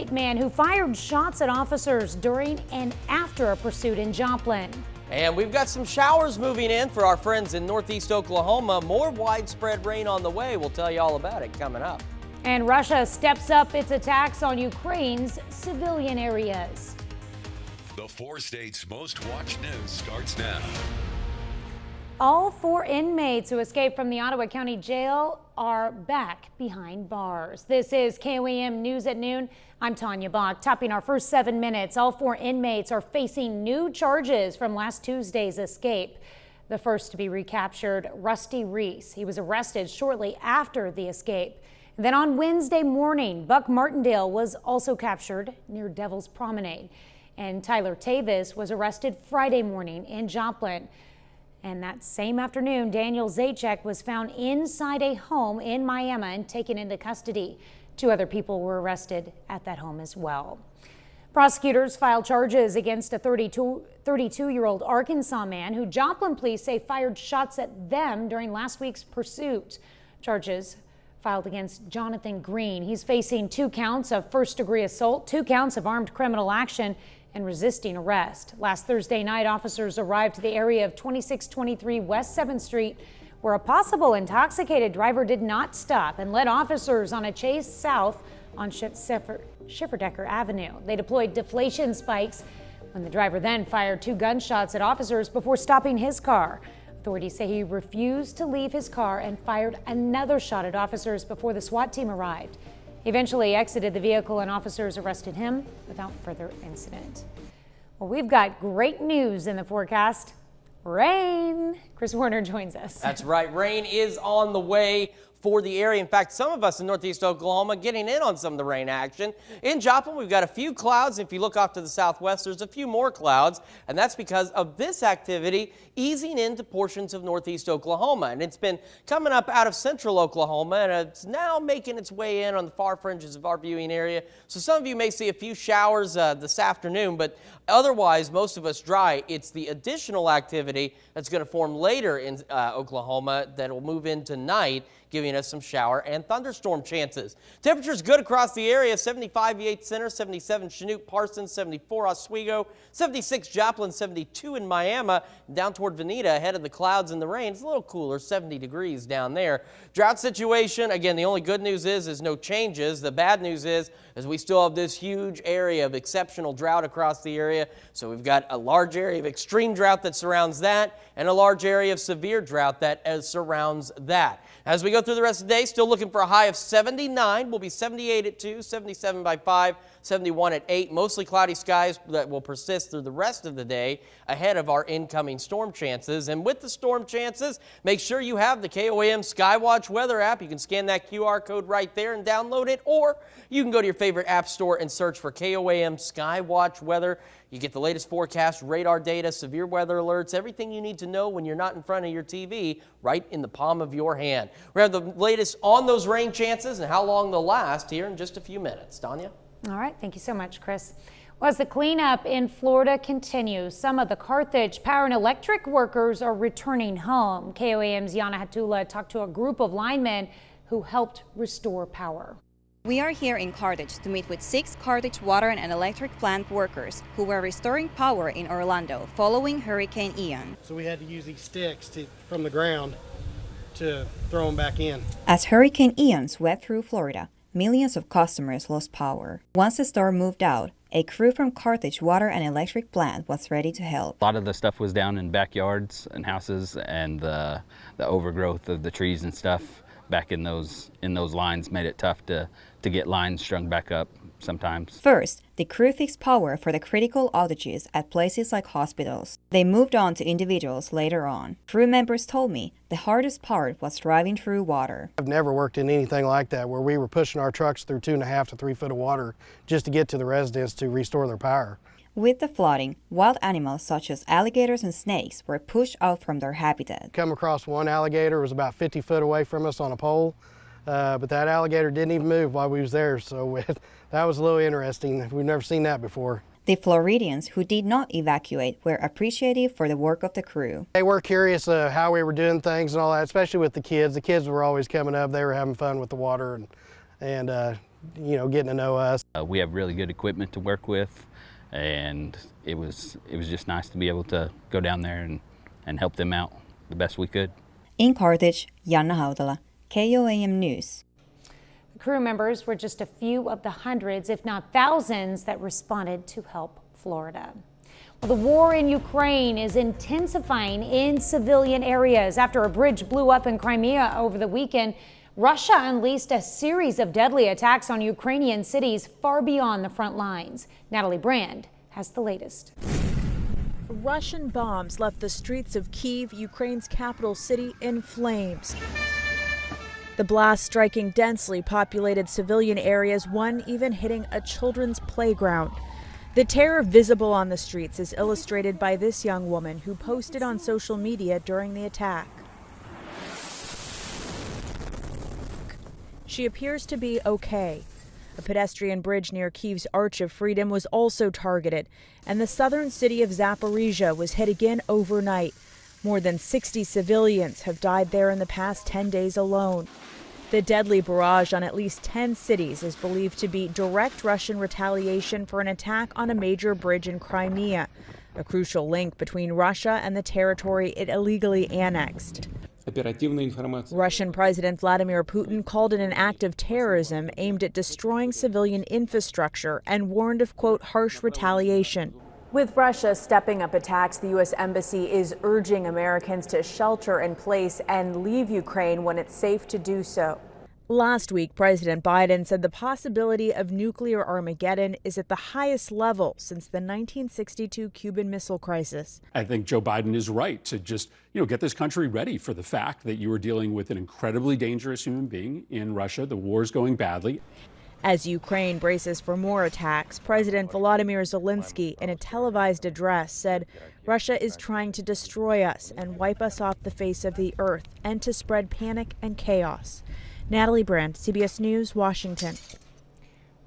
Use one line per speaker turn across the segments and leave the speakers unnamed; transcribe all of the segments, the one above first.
Man who fired shots at officers during and after a pursuit in Joplin.
And we've got some showers moving in for our friends in northeast Oklahoma. More widespread rain on the way. We'll tell you all about it coming up.
And Russia steps up its attacks on Ukraine's civilian areas.
The 4 states' most watched news starts now.
All 4 inmates who escaped from the Ottawa County Jail are back behind bars. This is KOAM News at Noon. I'm Tanya Bach. Topping our first 7 minutes, all 4 inmates are facing new charges from last Tuesday's escape. The first to be recaptured, Rusty Reese. He was arrested shortly after the escape. And then on Wednesday morning, Buck Martindale was also captured near Devil's Promenade. And Tyler Tavis was arrested Friday morning in Joplin. And that same afternoon, Daniel Zajac was found inside a home in Miami and taken into custody. 2 other people were arrested at that home as well. Prosecutors filed charges against a 32-year-old Arkansas man who Joplin police say fired shots at them during last week's pursuit. Charges filed against Jonathan Green. He's facing 2 counts of first-degree assault, 2 counts of armed criminal action, and resisting arrest. Last Thursday night, officers arrived to the area of 2623 West 7th Street, where a possible intoxicated driver did not stop and led officers on a chase south on Schifferdecker Avenue. They deployed deflation spikes when the driver then fired 2 gunshots at officers before stopping his car. Authorities say he refused to leave his car and fired another shot at officers before the SWAT team arrived. He eventually exited the vehicle and officers arrested him without further incident. Well, we've got great news in the forecast. Rain. Chris Warner joins us.
That's right. Rain is on the way for the area. In fact, some of us in northeast Oklahoma getting in on some of the rain action. In Joplin, we've got a few clouds. If you look off to the southwest, there's a few more clouds, and that's because of this activity easing into portions of northeast Oklahoma. And it's been coming up out of central Oklahoma, and it's now making its way in on the far fringes of our viewing area. So some of you may see a few showers this afternoon, but otherwise, most of us dry. It's the additional activity that's going to form later in Oklahoma that will move in tonight, giving us some shower and thunderstorm chances. Temperatures good across the area. 75 Yates Center, 77 Chinook, Parsons, 74 Oswego, 76 Joplin, 72 in Miami. Down toward Veneta, ahead of the clouds and the rain, it's a little cooler, 70 degrees down there. Drought situation, again, the only good news is no changes. The bad news is we still have this huge area of exceptional drought across the area. So we've got a large area of extreme drought that surrounds that, and a large area of severe drought that surrounds that. As we go through the rest of the day, still looking for a high of 79. We'll be 78 at 2, 77 by 5, 71 at 8. Mostly cloudy skies that will persist through the rest of the day ahead of our incoming storm chances. And with the storm chances, make sure you have the KOAM Skywatch weather app. You can scan that QR code right there and download it, or you can go to your favorite app store and search for KOAM Skywatch weather. You get the latest forecast, radar data, severe weather alerts, everything you need to know when you're not in front of your TV, right in the palm of your hand. We have the latest on those rain chances and how long they'll last here in just a few minutes. Tanya?
All right. Thank you so much, Chris. Well, as the cleanup in Florida continues, some of the Carthage Power and Electric workers are returning home. KOAM's Yana Hatula talked to a group of linemen who helped restore power.
We are here in Carthage to meet with 6 Carthage water and electric plant workers who were restoring power in Orlando following Hurricane Ian.
So we had to use these sticks from the ground to throw them back in.
As Hurricane Ian swept through Florida, millions of customers lost power. Once the storm moved out, a crew from Carthage Water and Electric Plant was ready to help.
A lot of the stuff was down in backyards and houses, and the overgrowth of the trees and stuff back in those lines made it tough to get lines strung back up sometimes.
First, the crew fixed power for the critical outages at places like hospitals. They moved on to individuals later on. Crew members told me the hardest part was driving through water.
I've never worked in anything like that where we were pushing our trucks through 2.5 to 3 foot of water just to get to the residents to restore their power.
With the flooding, wild animals such as alligators and snakes were pushed out from their habitat.
Come across one alligator, was about 50 foot away from us on a pole, but that alligator didn't even move while we was there, so that was a little interesting. We've never seen that before.
The Floridians who did not evacuate were appreciative for the work of the crew.
They were curious how we were doing things and all that, especially with the kids. The kids were always coming up. They were having fun with the water and getting to know us.
We have really good equipment to work with, and it was just nice to be able to go down there and help them out the best we could.
In Carthage, Janna Hautala, KOAM News.
The crew members were just a few of the hundreds, if not thousands, that responded to help Florida. Well, the war in Ukraine is intensifying in civilian areas. After a bridge blew up in Crimea over the weekend, Russia unleashed a series of deadly attacks on Ukrainian cities far beyond the front lines. Natalie Brand has the latest.
Russian bombs left the streets of Kyiv, Ukraine's capital city, in flames. The blast striking densely populated civilian areas, one even hitting a children's playground. The terror visible on the streets is illustrated by this young woman who posted on social media during the attack. She appears to be okay. A pedestrian bridge near Kyiv's Arch of Freedom was also targeted, and the southern city of Zaporizhia was hit again overnight. More than 60 civilians have died there in the past 10 days alone. The deadly barrage on at least 10 cities is believed to be direct Russian retaliation for an attack on a major bridge in Crimea, a crucial link between Russia and the territory it illegally annexed. Russian President Vladimir Putin called it an act of terrorism aimed at destroying civilian infrastructure and warned of, quote, harsh retaliation. With Russia stepping up attacks, the U.S. Embassy is urging Americans to shelter in place and leave Ukraine when it's safe to do so. Last week, President Biden said the possibility of nuclear Armageddon is at the highest level since the 1962 Cuban Missile Crisis.
I think Joe Biden is right to just, get this country ready for the fact that you are dealing with an incredibly dangerous human being in Russia. The war is going badly.
As Ukraine braces for more attacks, President Volodymyr Zelensky, in a televised address, said Russia is trying to destroy us and wipe us off the face of the earth and to spread panic and chaos. Natalie Brand, CBS News, Washington.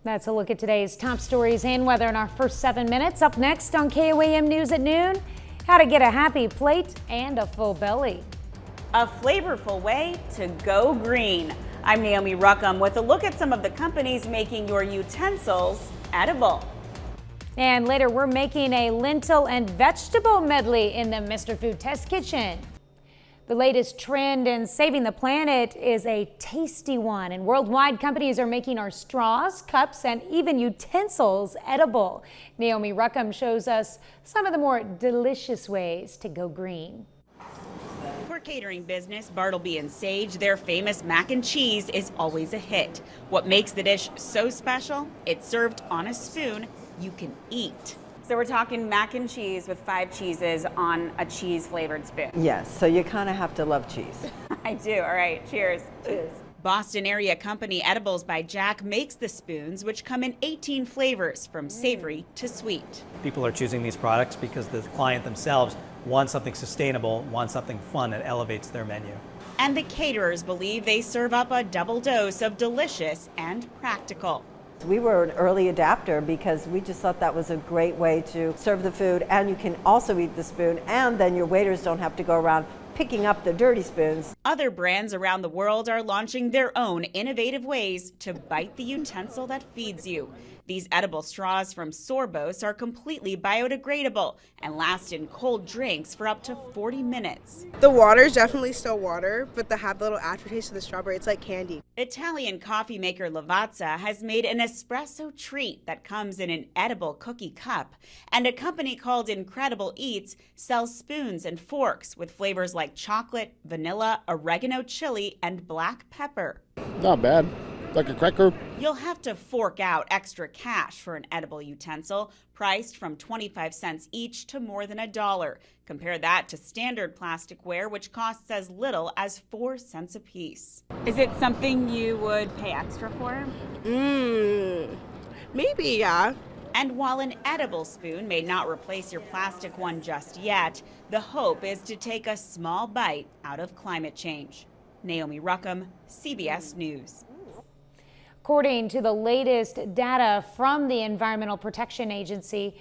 That's a look at today's top stories and weather in our first 7 minutes. Up next on KOAM News at noon, how to get a happy plate and a full belly.
A flavorful way to go green. I'm Naomi Ruckham with a look at some of the companies making your utensils edible.
And later, we're making a lentil and vegetable medley in the Mr. Food Test Kitchen. The latest trend in saving the planet is a tasty one, and worldwide companies are making our straws, cups, and even utensils edible. Naomi Ruckham shows us some of the more delicious ways to go green.
For catering business Bartleby and Sage, their famous mac and cheese is always a hit. What makes the dish so special? It's served on a spoon you can eat. So we're talking mac and cheese with 5 cheeses on a cheese-flavored spoon.
Yes, so you kind of have to love cheese.
I do. All right, cheers. Cheers. Boston area company Edibles by Jack makes the spoons, which come in 18 flavors from savory to sweet.
People are choosing these products because the client themselves wants something sustainable, wants something fun that elevates their menu.
And the caterers believe they serve up a double dose of delicious and practical.
We were an early adapter because we just thought that was a great way to serve the food, and you can also eat the spoon, and then your waiters don't have to go around picking up the dirty spoons.
Other brands around the world are launching their own innovative ways to bite the utensil that feeds you. These edible straws from Sorbos are completely biodegradable and last in cold drinks for up to 40 minutes.
The water is definitely still water, but the little aftertaste of the strawberry, it's like candy.
Italian coffee maker Lavazza has made an espresso treat that comes in an edible cookie cup. And a company called Incredible Eats sells spoons and forks with flavors like chocolate, vanilla, oregano chili, and black pepper.
Not bad. Like a cracker.
You'll have to fork out extra cash for an edible utensil, priced from 25 cents each to more than $1. Compare that to standard plasticware, which costs as little as 4 cents a piece. Is it something you would pay extra for?
Maybe, yeah.
And while an edible spoon may not replace your plastic one just yet, the hope is to take a small bite out of climate change. Naomi Ruckham, CBS News.
According to the latest data from the Environmental Protection Agency,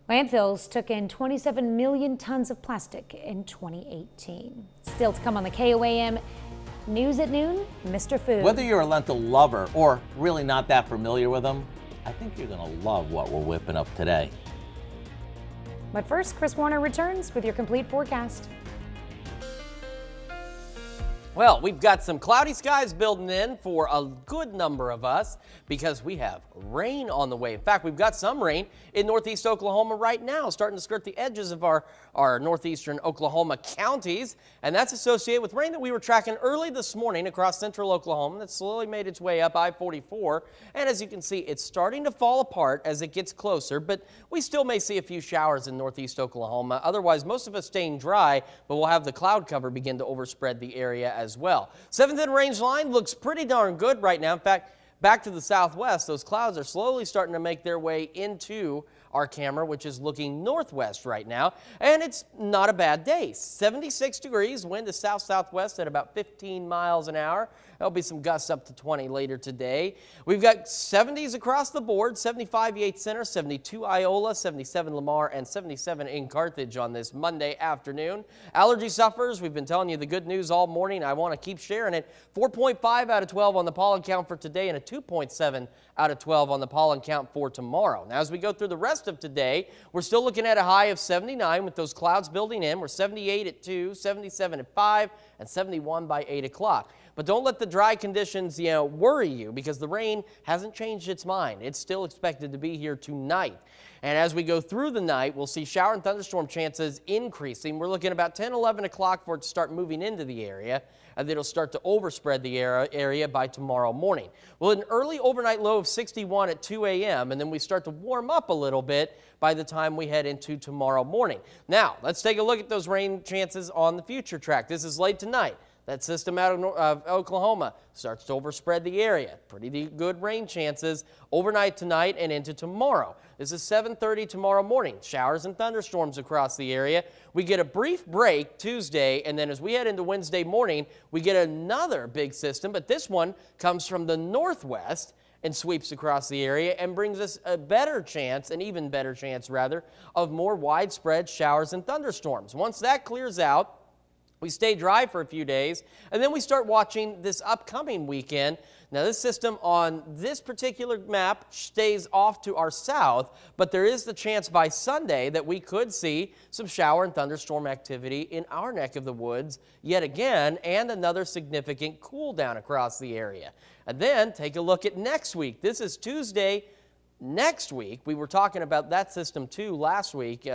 landfills took in 27 million tons of plastic in 2018. Still to come on the KOAM News at Noon, Mr. Food.
Whether you're a lentil lover or really not that familiar with them, I think you're going to love what we're whipping up today.
But first, Chris Warner returns with your complete forecast.
Well, we've got some cloudy skies building in for a good number of us because we have rain on the way. In fact, we've got some rain in northeast Oklahoma right now, starting to skirt the edges of our northeastern Oklahoma counties. And that's associated with rain that we were tracking early this morning across central Oklahoma that slowly made its way up I-44. And as you can see, it's starting to fall apart as it gets closer, but we still may see a few showers in northeast Oklahoma. Otherwise, most of us staying dry, but we'll have the cloud cover begin to overspread the area as well. 7th and range line looks pretty darn good right now. In fact, back to the southwest, those clouds are slowly starting to make their way into our camera, which is looking northwest right now, and it's not a bad day. 76 degrees, wind to south-southwest at about 15 miles an hour. There'll be some gusts up to 20 later today. We've got 70s across the board, 75 Yates Center, 72 Iola, 77 Lamar, and 77 in Carthage on this Monday afternoon. Allergy sufferers, we've been telling you the good news all morning. I want to keep sharing it. 4.5 out of 12 on the pollen count for today and a 2.7 out of 12 on the pollen count for tomorrow. Now, as we go through the rest of today, we're still looking at a high of 79 with those clouds building in. We're 78 at 2, 77 at 5, and 71 by 8 o'clock. But don't let the dry conditions, worry you, because the rain hasn't changed its mind. It's still expected to be here tonight. And as we go through the night, we'll see shower and thunderstorm chances increasing. We're looking about 10, 11 o'clock for it to start moving into the area, and it'll start to overspread the area by tomorrow morning. Well, an early overnight low of 61 at 2 a.m., and then we start to warm up a little bit by the time we head into tomorrow morning. Now, let's take a look at those rain chances on the future track. This is late tonight. That system out of Oklahoma starts to overspread the area. Pretty good rain chances overnight tonight and into tomorrow. This is 7:30 tomorrow morning. Showers and thunderstorms across the area. We get a brief break Tuesday, and then as we head into Wednesday morning, we get another big system, but this one comes from the northwest and sweeps across the area and brings us a better chance, an even better chance rather, of more widespread showers and thunderstorms. Once that clears out, we stay dry for a few days, and then we start watching this upcoming weekend. Now, this system on this particular map stays off to our south, but there is the chance by Sunday that we could see some shower and thunderstorm activity in our neck of the woods yet again, and another significant cool down across the area. And then take a look at next week. This is Tuesday next week. We were talking about that system too last week.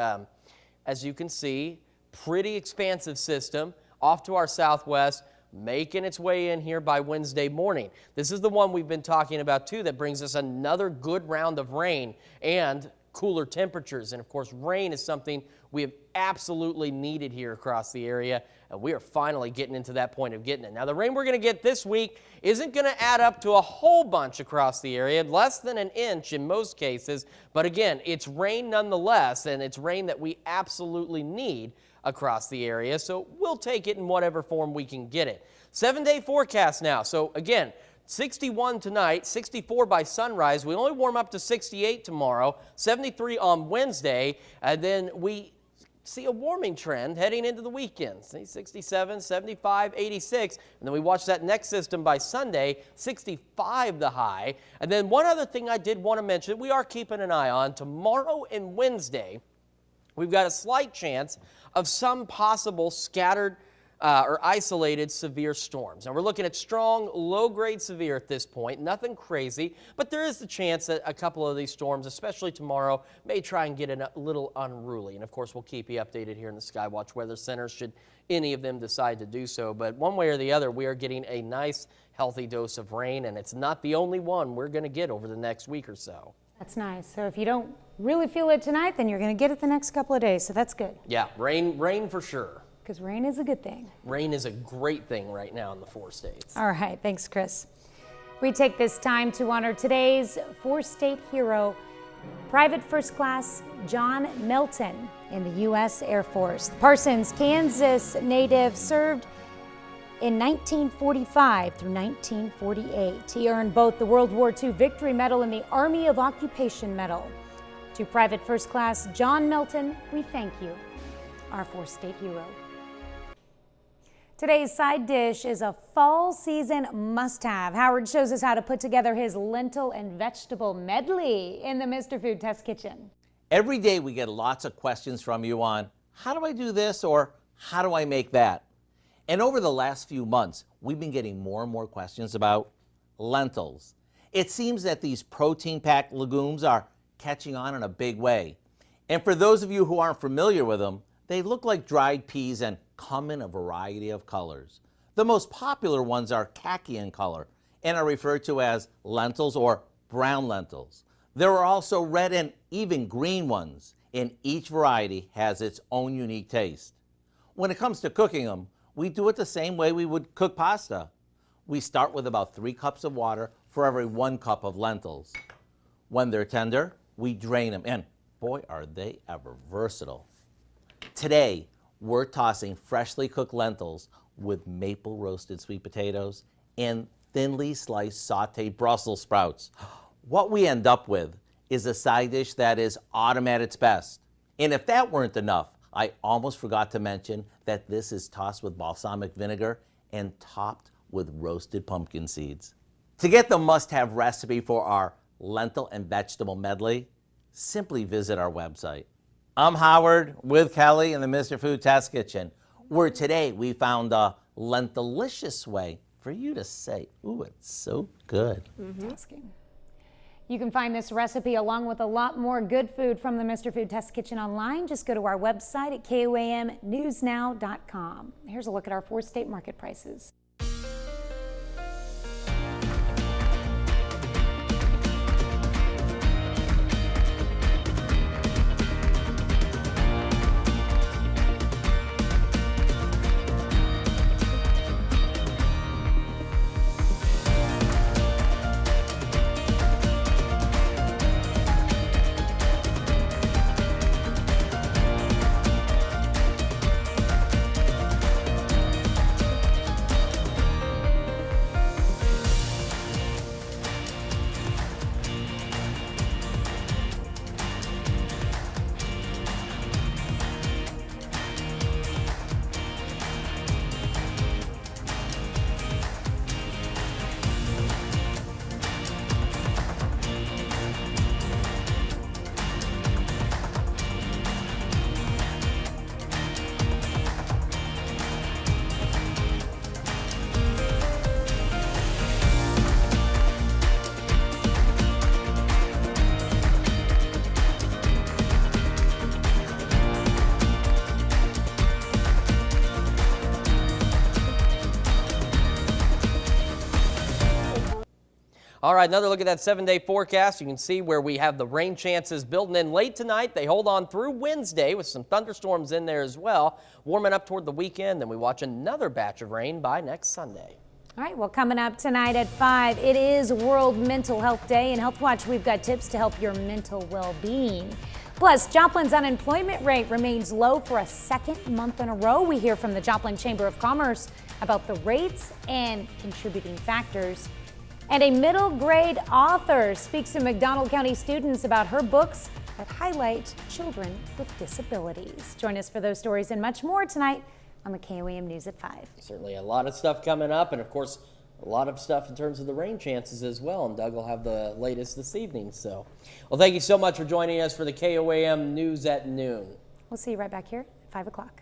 As you can see, pretty expansive system off to our southwest, making its way in here by Wednesday morning. This is the one we've been talking about too that brings us another good round of rain and cooler temperatures. And of course, rain is something we have absolutely needed here across the area, and we are finally getting into that point of getting it. Now, the rain we're going to get this week isn't going to add up to a whole bunch across the area, less than an inch in most cases, but again, it's rain nonetheless, and it's rain that we absolutely need across the area, so we'll take it in whatever form we can get it. 7-day forecast now. So again, 61 tonight, 64 by sunrise. We only warm up to 68 tomorrow, 73 on Wednesday, and then we see a warming trend heading into the weekend. See 67, 75, 86, and then we watch that next system by Sunday, 65 the high. And then one other thing I did want to mention, we are keeping an eye on tomorrow and Wednesday. We've got a slight chance of some possible scattered or isolated severe storms. Now, we're looking at strong, low-grade severe at this point, nothing crazy, but there is the chance that a couple of these storms, especially tomorrow, may try and get a little unruly. And, of course, we'll keep you updated here in the Skywatch Weather Center should any of them decide to do so. But one way or the other, we are getting a nice, healthy dose of rain, and it's not the only one we're going to get over the next week or so.
That's nice. So if you don't really feel it tonight, then you're going to get it the next couple of days. So that's good.
Yeah, rain for sure.
Because rain is a good thing.
Rain is a great thing right now in the 4 states.
All right. Thanks, Chris. We take this time to honor today's 4-state hero, Private First Class John Melton in the U.S. Air Force. The Parsons, Kansas native served in 1945 through 1948. He earned both the World War II Victory Medal and the Army of Occupation Medal. To Private First Class John Melton, we thank you, our 4-state hero. Today's side dish is a fall season must-have. Howard shows us how to put together his lentil and vegetable medley in the Mr. Food Test Kitchen.
Every day we get lots of questions from you on how do I do this or how do I make that? And over the last few months, we've been getting more and more questions about lentils. It seems that these protein-packed legumes are catching on in a big way. And for those of you who aren't familiar with them, they look like dried peas and come in a variety of colors. The most popular ones are khaki in color and are referred to as lentils or brown lentils. There are also red and even green ones, and each variety has its own unique taste. When it comes to cooking them, we do it the same way we would cook pasta. We start with about 3 cups of water for every 1 cup of lentils. When they're tender, we drain them, and boy, are they ever versatile. Today, we're tossing freshly cooked lentils with maple roasted sweet potatoes and thinly sliced sauteed Brussels sprouts. What we end up with is a side dish that is autumn at its best. And if that weren't enough, I almost forgot to mention that this is tossed with balsamic vinegar and topped with roasted pumpkin seeds. To get the must-have recipe for our lentil and vegetable medley, simply visit our website. I'm Howard with Kelly in the Mr. Food Test Kitchen, where today we found a lentilicious way for you to say, ooh, it's so good.
You can find this recipe along with a lot more good food from the Mr. Food Test Kitchen online. Just go to our website at KOAMnewsnow.com. Here's a look at our 4 state market prices.
All right, another look at that 7-day forecast. You can see where we have the rain chances building in late tonight. They hold on through Wednesday with some thunderstorms in there as well. Warming up toward the weekend, then we watch another batch of rain by next Sunday.
All right, well, coming up tonight at 5, it is World Mental Health Day. In Health Watch, we've got tips to help your mental well-being. Plus, Joplin's unemployment rate remains low for a 2nd month in a row. We hear from the Joplin Chamber of Commerce about the rates and contributing factors. And a middle grade author speaks to McDonald County students about her books that highlight children with disabilities. Join us for those stories and much more tonight on the KOAM News at 5.
Certainly a lot of stuff coming up, and of course, a lot of stuff in terms of the rain chances as well. And Doug will have the latest this evening. So, well, thank you so much for joining us for the KOAM News at noon.
We'll see you right back here at 5 o'clock.